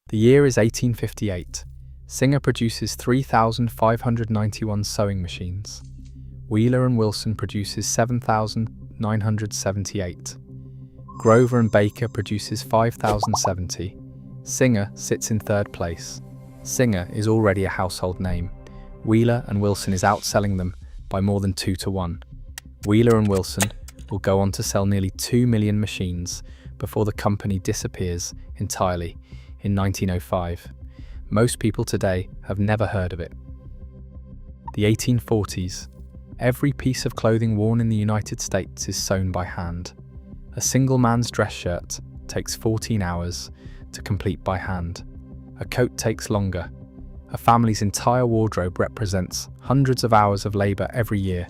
The year is 1858. Singer produces 3,591 sewing machines. Wheeler and Wilson produces 7,978. Grover and Baker produces 5,070. Singer sits in third place. Singer is already a household name. Wheeler and Wilson is outselling them by more than 2 to 1. Wheeler and Wilson will go on to sell nearly 2 million machines before the company disappears entirely in 1905. Most people today have never heard of it. The 1840s. Every piece of clothing worn in the United States is sewn by hand. A single man's dress shirt takes 14 hours to complete by hand. A coat takes longer. A family's entire wardrobe represents hundreds of hours of labor every year,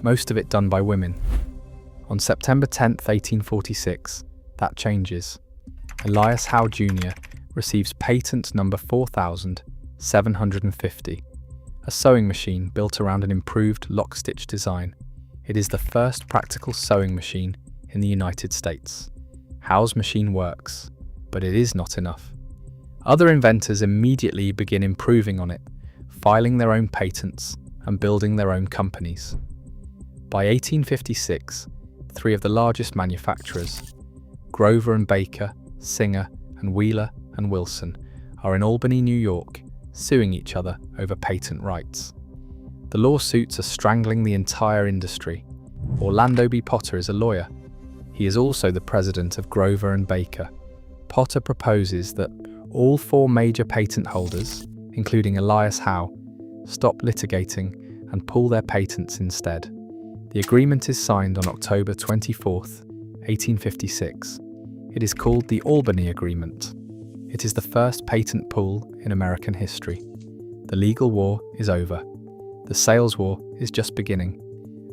most of it done by women. On September 10, 1846, that changes. Elias Howe Jr. receives patent number 4,750, a sewing machine built around an improved lock-stitch design. It is the first practical sewing machine in the United States. Howe's machine works, but it is not enough. Other inventors immediately begin improving on it, filing their own patents and building their own companies. By 1856, 3 of the largest manufacturers, Grover and Baker, Singer, and Wheeler and Wilson, are in Albany, New York, suing each other over patent rights. The lawsuits are strangling the entire industry. Orlando B. Potter is a lawyer. He is also the president of Grover and Baker. Potter proposes that all 4 major patent holders, including Elias Howe, stop litigating and pull their patents instead. The agreement is signed on October 24, 1856. It is called the Albany Agreement. It is the first patent pull in American history. The legal war is over. The sales war is just beginning,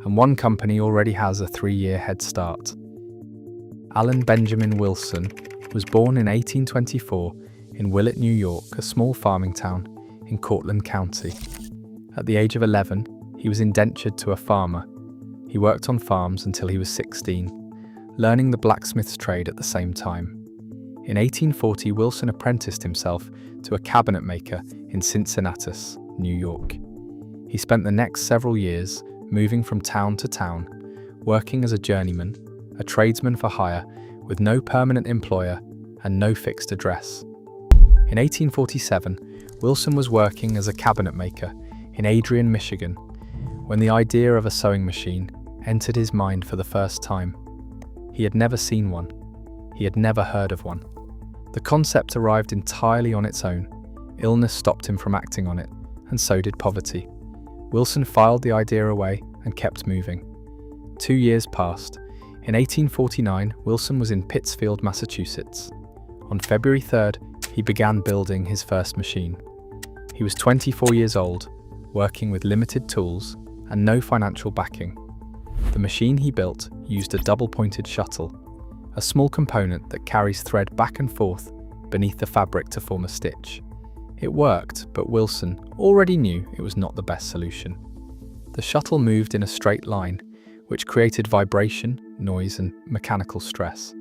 and one company already has a 3-year head start. Allen Benjamin Wilson was born in 1824 in Willett, New York, a small farming town in Cortland County. At the age of 11, he was indentured to a farmer. He worked on farms until he was 16, learning the blacksmith's trade at the same time. In 1840, Wilson apprenticed himself to a cabinet maker in Cincinnati, New York. He spent the next several years moving from town to town, working as a journeyman, a tradesman for hire, with no permanent employer and no fixed address. In 1847, Wilson was working as a cabinet maker in Adrian, Michigan, when the idea of a sewing machine entered his mind for the first time. He had never seen one. He had never heard of one. The concept arrived entirely on its own. Illness stopped him from acting on it, and so did poverty. Wilson filed the idea away and kept moving. 2 years passed. In 1849, Wilson was in Pittsfield, Massachusetts. On February 3rd, he began building his first machine. He was 24 years old, working with limited tools and no financial backing. The machine he built used a double-pointed shuttle, a small component that carries thread back and forth beneath the fabric to form a stitch. It worked, but Wilson already knew it was not the best solution. The shuttle moved in a straight line, which created vibration, noise, and mechanical stress.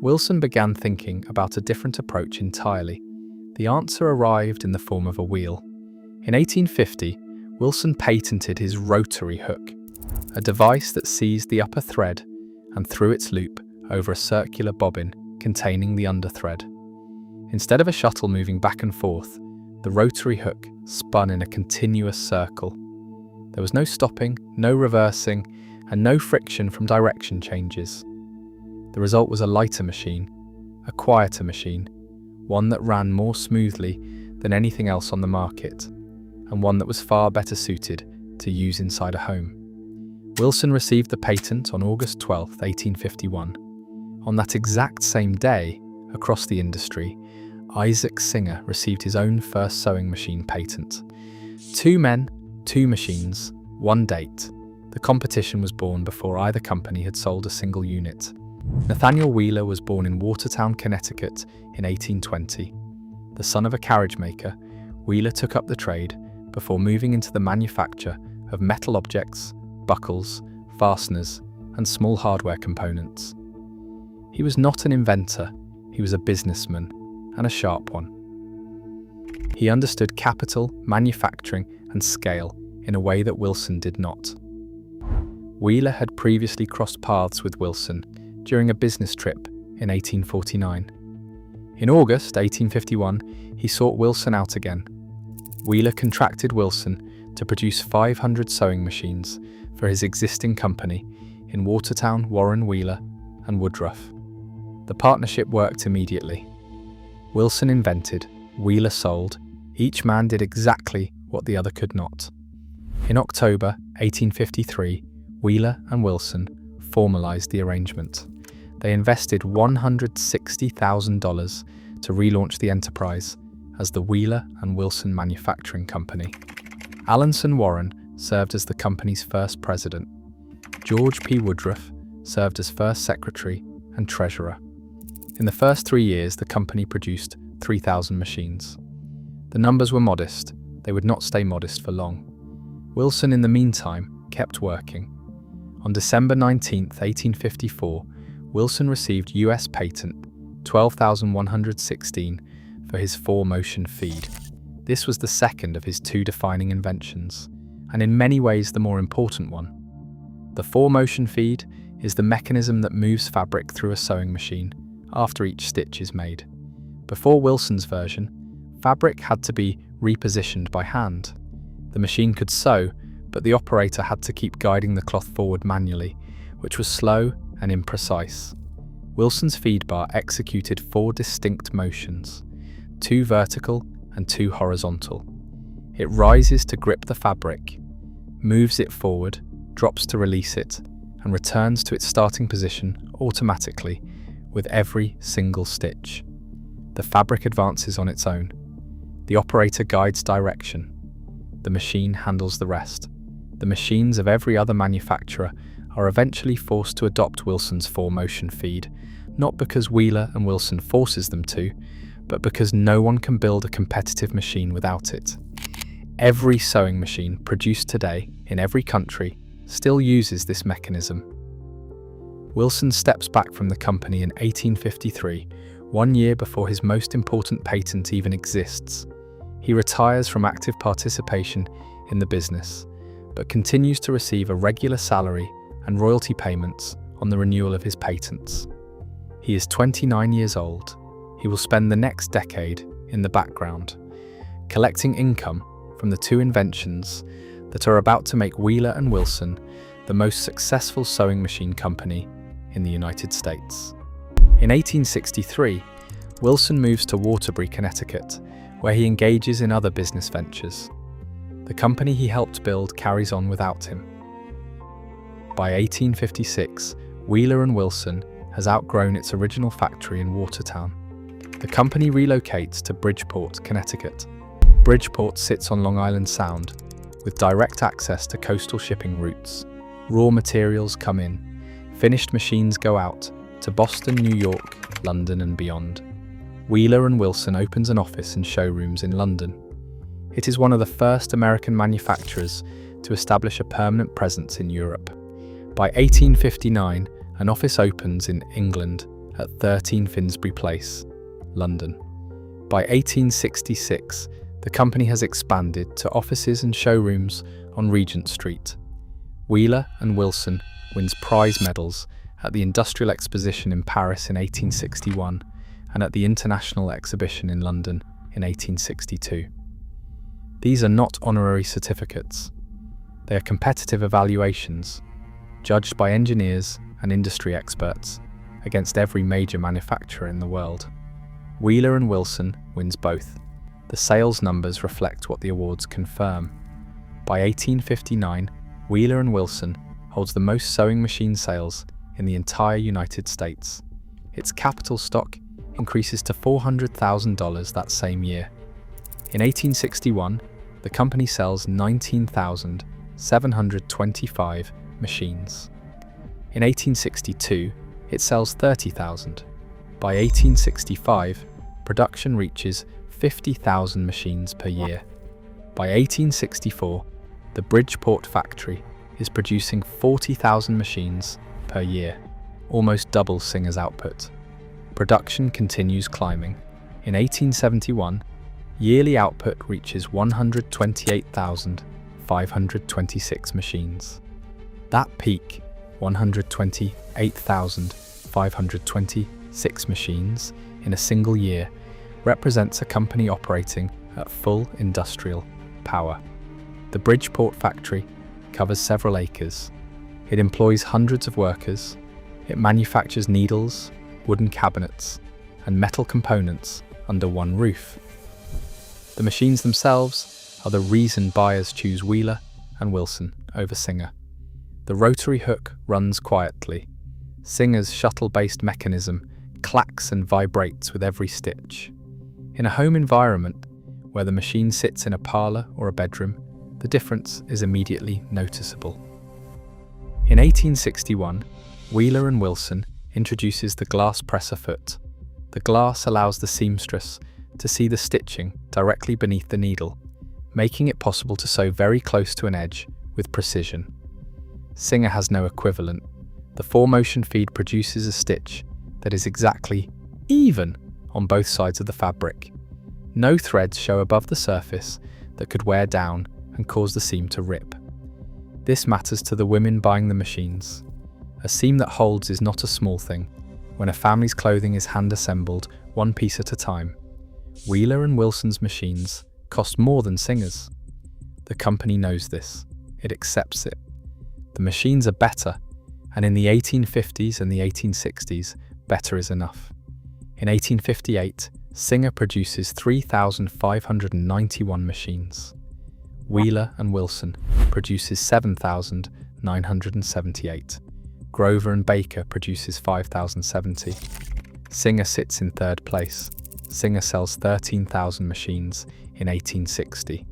Wilson began thinking about a different approach entirely. The answer arrived in the form of a wheel. In 1850, Wilson patented his rotary hook, a device that seized the upper thread and threw its loop over a circular bobbin containing the under thread. Instead of a shuttle moving back and forth, the rotary hook spun in a continuous circle. There was no stopping, no reversing, and no friction from direction changes. The result was a lighter machine, a quieter machine, one that ran more smoothly than anything else on the market, and one that was far better suited to use inside a home. Wilson received the patent on August 12, 1851. On that exact same day, across the industry, Isaac Singer received his own first sewing machine patent. 2 men, 2 machines, 1 date. The competition was born before either company had sold a single unit. Nathaniel Wheeler was born in Watertown, Connecticut in 1820. The son of a carriage maker, Wheeler took up the trade before moving into the manufacture of metal objects, buckles, fasteners, and small hardware components. He was not an inventor, he was a businessman, and a sharp one. He understood capital, manufacturing, and scale in a way that Wilson did not. Wheeler had previously crossed paths with Wilson during a business trip in 1849. In August 1851, he sought Wilson out again. Wheeler contracted Wilson to produce 500 sewing machines for his existing company in Watertown, Warren Wheeler, and Woodruff. The partnership worked immediately. Wilson invented, Wheeler sold. Each man did exactly what the other could not. In October 1853, Wheeler and Wilson formalized the arrangement. They invested $160,000 to relaunch the enterprise as the Wheeler and Wilson Manufacturing Company. Alanson Warren served as the company's first president. George P. Woodruff served as first secretary and treasurer. In the first 3 years, the company produced 3,000 machines. The numbers were modest. They would not stay modest for long. Wilson, in the meantime, kept working. On December 19, 1854, Wilson received U.S. patent 12,116 for his 4-motion feed. This was the second of his 2 defining inventions, and in many ways the more important one. The 4-motion feed is the mechanism that moves fabric through a sewing machine after each stitch is made. Before Wilson's version, fabric had to be repositioned by hand. The machine could sew, but the operator had to keep guiding the cloth forward manually, which was slow and imprecise. Wilson's feed bar executed 4 distinct motions, 2 vertical and 2 horizontal. It rises to grip the fabric, moves it forward, drops to release it, and returns to its starting position automatically with every single stitch. The fabric advances on its own. The operator guides direction. The machine handles the rest. The machines of every other manufacturer are eventually forced to adopt Wilson's 4-motion feed, not because Wheeler and Wilson forces them to, but because no one can build a competitive machine without it. Every sewing machine produced today in every country still uses this mechanism. Wilson steps back from the company in 1853, 1 year before his most important patent even exists. He retires from active participation in the business, but continues to receive a regular salary and royalty payments on the renewal of his patents. He is 29 years old. He will spend the next decade in the background, collecting income from the 2 inventions that are about to make Wheeler and Wilson the most successful sewing machine company in the United States. In 1863, Wilson moves to Waterbury, Connecticut, where he engages in other business ventures. The company he helped build carries on without him. By 1856, Wheeler and Wilson has outgrown its original factory in Watertown. The company relocates to Bridgeport, Connecticut. Bridgeport sits on Long Island Sound, with direct access to coastal shipping routes. Raw materials come in. Finished machines go out to Boston, New York, London, and beyond. Wheeler and Wilson opens an office and showrooms in London. It is one of the first American manufacturers to establish a permanent presence in Europe. By 1859, an office opens in England at 13 Finsbury Place, London. By 1866, the company has expanded to offices and showrooms on Regent Street. Wheeler and Wilson wins prize medals at the Industrial Exposition in Paris in 1861 and at the International Exhibition in London in 1862. These are not honorary certificates. They are competitive evaluations, judged by engineers and industry experts against every major manufacturer in the world. Wheeler and Wilson wins both. The sales numbers reflect what the awards confirm. By 1859, Wheeler and Wilson holds the most sewing machine sales in the entire United States. Its capital stock increases to $400,000 that same year. In 1861, the company sells 19,725 machines. In 1862, it sells 30,000. By 1865, production reaches 50,000 machines per year. By 1864, the Bridgeport factory is producing 40,000 machines per year, almost double Singer's output. Production continues climbing. In 1871, Yearly output reaches 128,526 machines. That peak, 128,526 machines in a single year, represents a company operating at full industrial power. The Bridgeport factory covers several acres. It employs hundreds of workers. It manufactures needles, wooden cabinets, and metal components under one roof. The machines themselves are the reason buyers choose Wheeler and Wilson over Singer. The rotary hook runs quietly. Singer's shuttle-based mechanism clacks and vibrates with every stitch. In a home environment where the machine sits in a parlour or a bedroom, the difference is immediately noticeable. In 1861, Wheeler and Wilson introduces the glass presser foot. The glass allows the seamstress to see the stitching directly beneath the needle, making it possible to sew very close to an edge with precision. Singer has no equivalent. The 4-motion feed produces a stitch that is exactly even on both sides of the fabric. No threads show above the surface that could wear down and cause the seam to rip. This matters to the women buying the machines. A seam that holds is not a small thing when a family's clothing is hand-assembled one piece at a time. Wheeler and Wilson's machines cost more than Singer's. The company knows this. It accepts it. The machines are better, and in the 1850s and the 1860s, better is enough. In 1858, Singer produces 3,591 machines. Wheeler and Wilson produces 7,978. Grover and Baker produces 5,070. Singer sits in third place. Singer sells 13,000 machines in 1860.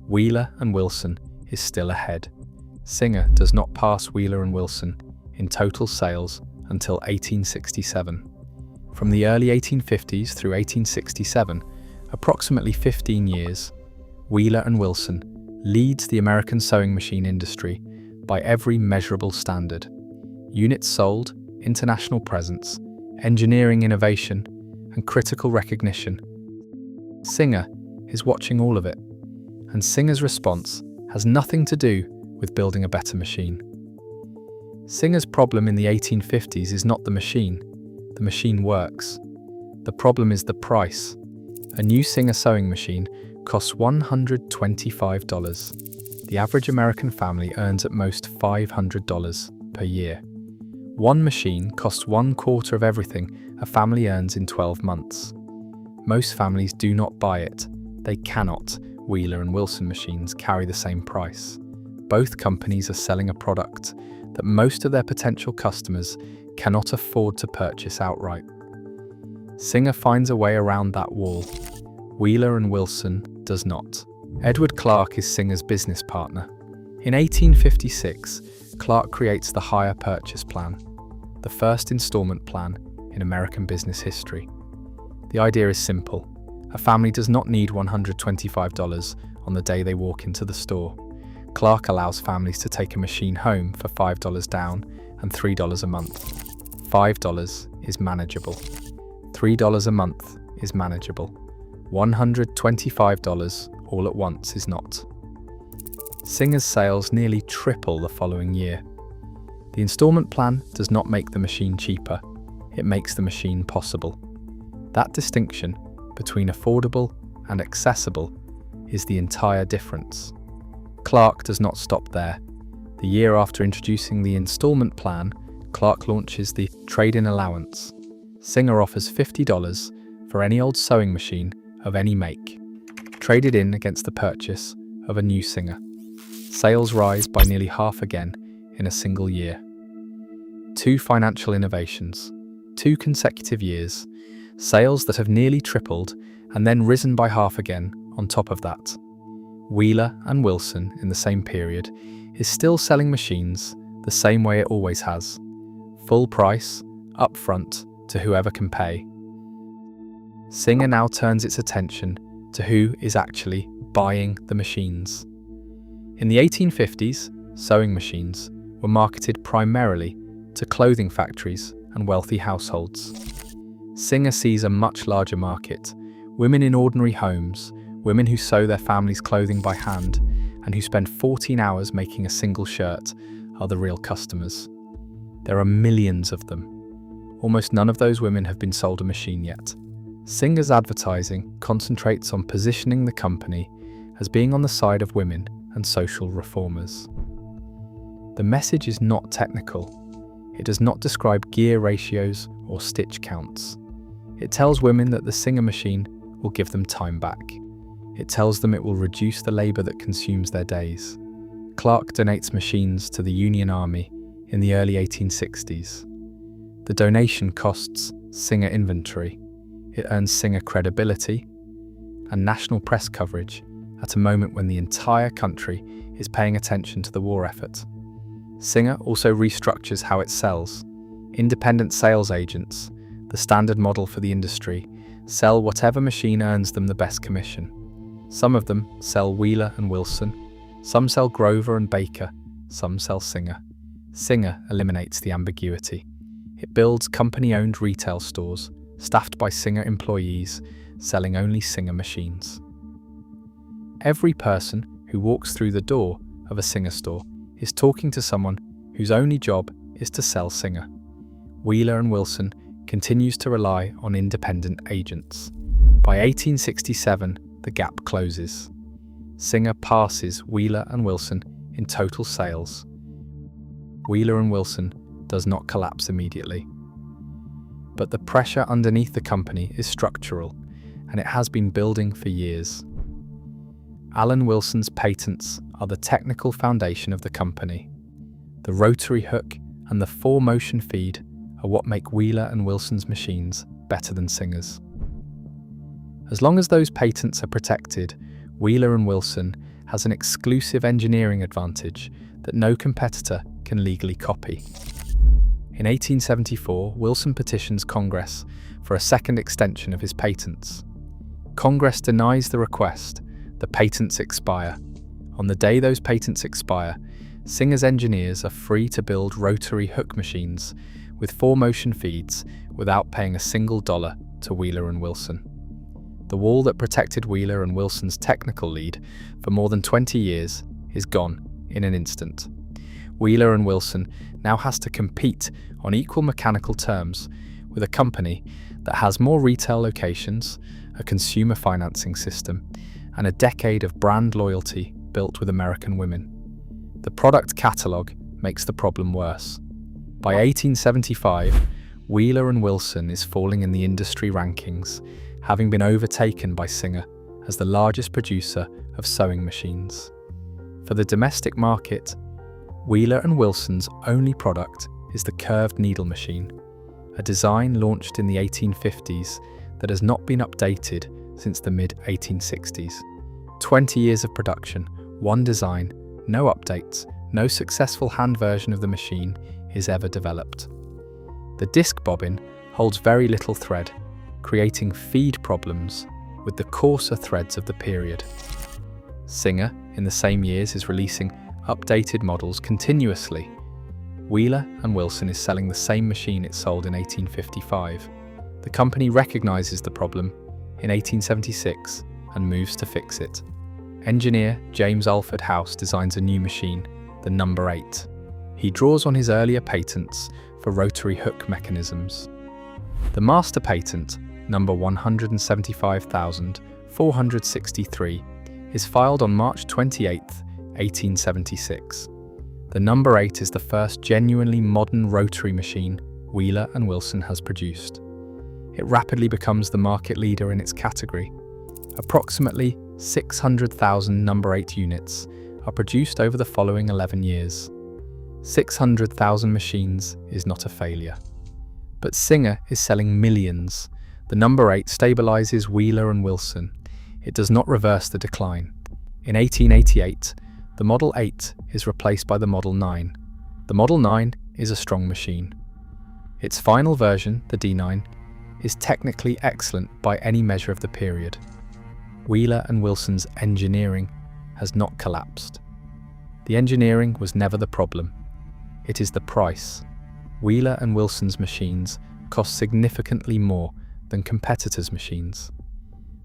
Wheeler and Wilson is still ahead. Singer does not pass Wheeler and Wilson in total sales until 1867. From the early 1850s through 1867, approximately 15 years, Wheeler and Wilson leads the American sewing machine industry by every measurable standard. Units sold, international presence, engineering innovation, and critical recognition. Singer is watching all of it, and Singer's response has nothing to do with building a better machine. Singer's problem in the 1850s is not the machine. The machine works. The problem is the price. A new Singer sewing machine costs $125. The average American family earns at most $500 per year. One machine costs 1/4 of everything a family earns in 12 months. Most families do not buy it. They cannot. Wheeler and Wilson machines carry the same price. Both companies are selling a product that most of their potential customers cannot afford to purchase outright. Singer finds a way around that wall. Wheeler and Wilson does not. Edward Clark is Singer's business partner. In 1856, Clark creates the hire purchase plan, the first installment plan in American business history. The idea is simple. A family does not need $125 on the day they walk into the store. Clark allows families to take a machine home for $5 down and $3 a month. $5 is manageable. $3 a month is manageable. $125 all at once is not. Singer's sales nearly triple the following year. The installment plan does not make the machine cheaper, it makes the machine possible. That distinction between affordable and accessible is the entire difference. Clark does not stop there. The year after introducing the installment plan, Clark launches the trade-in allowance. Singer offers $50 for any old sewing machine of any make, traded in against the purchase of a new Singer. Sales rise by nearly half again in a single year. 2 financial innovations, 2 consecutive years, sales that have nearly tripled and then risen by half again on top of that. Wheeler and Wilson, in the same period, is still selling machines the same way it always has. Full price, upfront, to whoever can pay. Singer now turns its attention to who is actually buying the machines. In the 1850s, sewing machines were marketed primarily to clothing factories and wealthy households. Singer sees a much larger market, women in ordinary homes Women who sew their family's clothing by hand and who spend 14 hours making a single shirt are the real customers. There are millions of them. Almost none of those women have been sold a machine yet. Singer's advertising concentrates on positioning the company as being on the side of women and social reformers. The message is not technical. It does not describe gear ratios or stitch counts. It tells women that the Singer machine will give them time back. It tells them it will reduce the labour that consumes their days. Clark donates machines to the Union Army in the early 1860s. The donation costs Singer inventory. It earns Singer credibility and national press coverage at a moment when the entire country is paying attention to the war effort. Singer also restructures how it sells. Independent sales agents, the standard model for the industry, sell whatever machine earns them the best commission. Some of them sell Wheeler and Wilson, some sell Grover and Baker, some sell Singer. Singer eliminates the ambiguity. It builds company-owned retail stores, staffed by Singer employees, selling only Singer machines. Every person who walks through the door of a Singer store is talking to someone whose only job is to sell Singer. Wheeler and Wilson continues to rely on independent agents. By 1867, the gap closes. Singer passes Wheeler and Wilson in total sales. Wheeler and Wilson does not collapse immediately. But the pressure underneath the company is structural, and it has been building for years. Alan Wilson's patents are the technical foundation of the company. The rotary hook and the 4-motion feed are what make Wheeler and Wilson's machines better than Singer's. As long as those patents are protected, Wheeler and Wilson has an exclusive engineering advantage that no competitor can legally copy. In 1874, Wilson petitions Congress for a second extension of his patents. Congress denies the request. The patents expire. On the day those patents expire, Singer's engineers are free to build rotary hook machines with 4-motion feeds without paying a single dollar to Wheeler and Wilson. The wall that protected Wheeler and Wilson's technical lead for more than 20 years is gone in an instant. Wheeler and Wilson now has to compete on equal mechanical terms with a company that has more retail locations, a consumer financing system, and a decade of brand loyalty built with American women. The product catalogue makes the problem worse. By 1875, Wheeler and Wilson is falling in the industry rankings, having been overtaken by Singer as the largest producer of sewing machines. For the domestic market, Wheeler and Wilson's only product is the curved needle machine, a design launched in the 1850s that has not been updated since the mid-1860s. 20 years of production, one design, no updates, no successful hand version of the machine is ever developed. The disc bobbin holds very little thread, creating feed problems with the coarser threads of the period. Singer, in the same years, is releasing updated models continuously. Wheeler and Wilson is selling the same machine it sold in 1855. The company recognizes the problem in 1876 and moves to fix it. Engineer James Alford House designs a new machine, the number 8. He draws on his earlier patents for rotary hook mechanisms. The master patent, number 175,463, is filed on March 28, 1876. The number 8 is the first genuinely modern rotary machine Wheeler and Wilson has produced. It rapidly becomes the market leader in its category. Approximately 600,000 number 8 units are produced over the following 11 years. 600,000 machines is not a failure. But Singer is selling millions. The number 8 stabilizes Wheeler and Wilson. It does not reverse the decline. In 1888, the Model 8 is replaced by the Model 9. The Model 9 is a strong machine. Its final version, the D9, is technically excellent by any measure of the period. Wheeler and Wilson's engineering has not collapsed. The engineering was never the problem. It is the price. Wheeler and Wilson's machines cost significantly more than competitors' machines.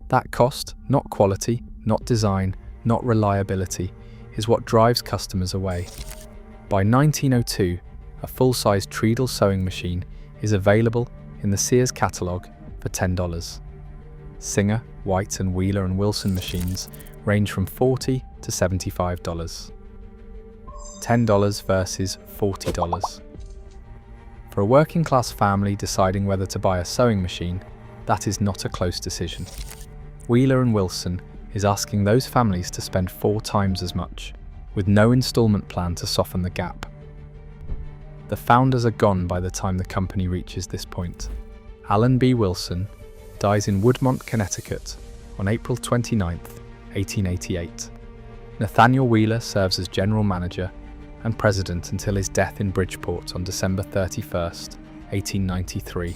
That cost, not quality, not design, not reliability, is what drives customers away. By 1902, a full-size treadle sewing machine is available in the Sears catalogue for $10. Singer, White and Wheeler and Wilson machines range from $40 to $75. $10 versus $40. For a working-class family deciding whether to buy a sewing machine, that is not a close decision. Wheeler and Wilson is asking those families to spend 4 times as much, with no installment plan to soften the gap. The founders are gone by the time the company reaches this point. Allen B. Wilson dies in Woodmont, Connecticut on April 29, 1888. Nathaniel Wheeler serves as general manager and president until his death in Bridgeport on December 31, 1893.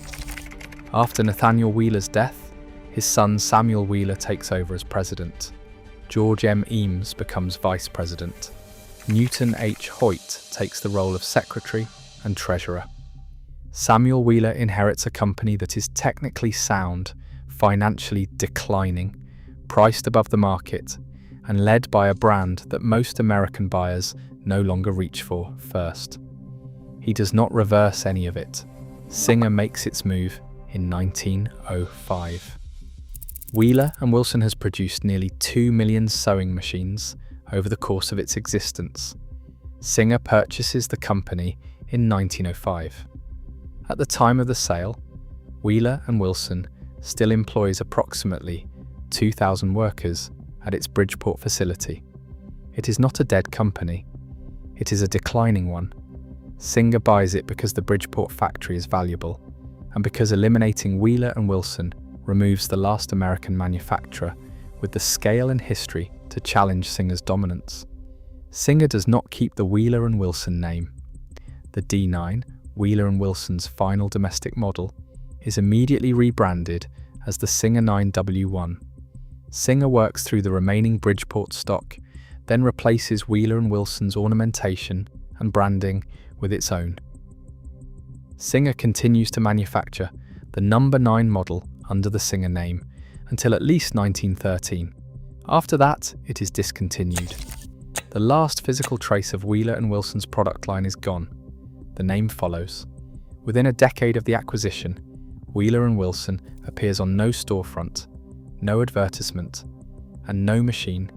After Nathaniel Wheeler's death, his son Samuel Wheeler takes over as president. George M. Eames becomes vice president. Newton H. Hoyt takes the role of secretary and treasurer. Samuel Wheeler inherits a company that is technically sound, financially declining, priced above the market, and led by a brand that most American buyers no longer reach for first. He does not reverse any of it. Singer makes its move in 1905. Wheeler and Wilson has produced nearly 2 million sewing machines over the course of its existence. Singer purchases the company in 1905. At the time of the sale, Wheeler and Wilson still employs approximately 2,000 workers at its Bridgeport facility. It is not a dead company. It is a declining one. Singer buys it because the Bridgeport factory is valuable, and because eliminating Wheeler and Wilson removes the last American manufacturer with the scale and history to challenge Singer's dominance. Singer does not keep the Wheeler and Wilson name. The D9, Wheeler and Wilson's final domestic model, is immediately rebranded as the Singer 9W1. Singer works through the remaining Bridgeport stock, then replaces Wheeler and Wilson's ornamentation and branding with its own. Singer continues to manufacture the number 9 model under the Singer name until at least 1913. After that, it is discontinued. The last physical trace of Wheeler and Wilson's product line is gone. The name follows. Within a decade of the acquisition, Wheeler and Wilson appears on no storefront, no advertisement, and no machine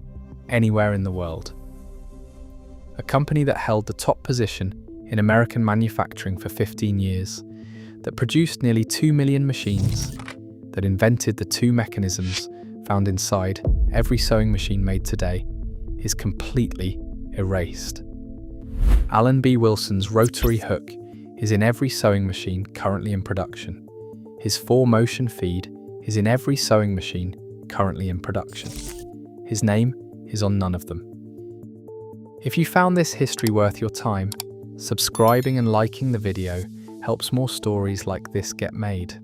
anywhere in the world. A company that held the top position in American manufacturing for 15 years, that produced nearly 2 million machines, that invented the 2 mechanisms found inside every sewing machine made today, is completely erased. Allen B. Wilson's rotary hook is in every sewing machine currently in production. His 4-motion feed is in every sewing machine currently in production. His name is on none of them. If you found this history worth your time, subscribing and liking the video helps more stories like this get made.